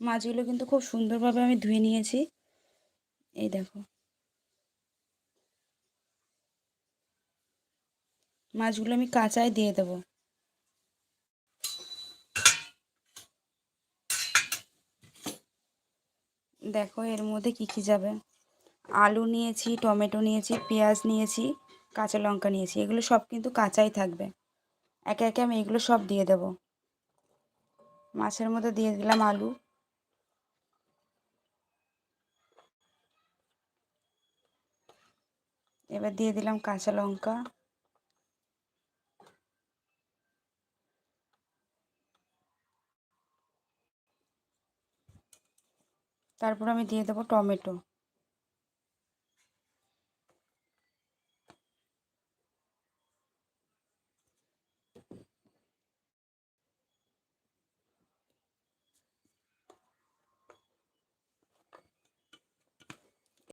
মাছগুলো কিন্তু খুব সুন্দরভাবে আমি ধুয়ে নিয়েছি। এই দেখো, মাছগুলো আমি কাঁচাই দিয়ে দেবো। দেখো এর মধ্যে কি কি যাবে। আলু নিয়েছি, টমেটো নিয়েছি, পেঁয়াজ নিয়েছি, কাঁচা লঙ্কা নিয়েছি। এগুলো সব কিন্তু কাঁচাই থাকবে। একে একে আমি এগুলো সব দিয়ে দেব। মাছের মধ্যে দিয়ে দিলাম আলু, এবার দিয়ে দিলাম কাঁচা লঙ্কা, তারপর আমি দিয়ে দেবো টমেটো।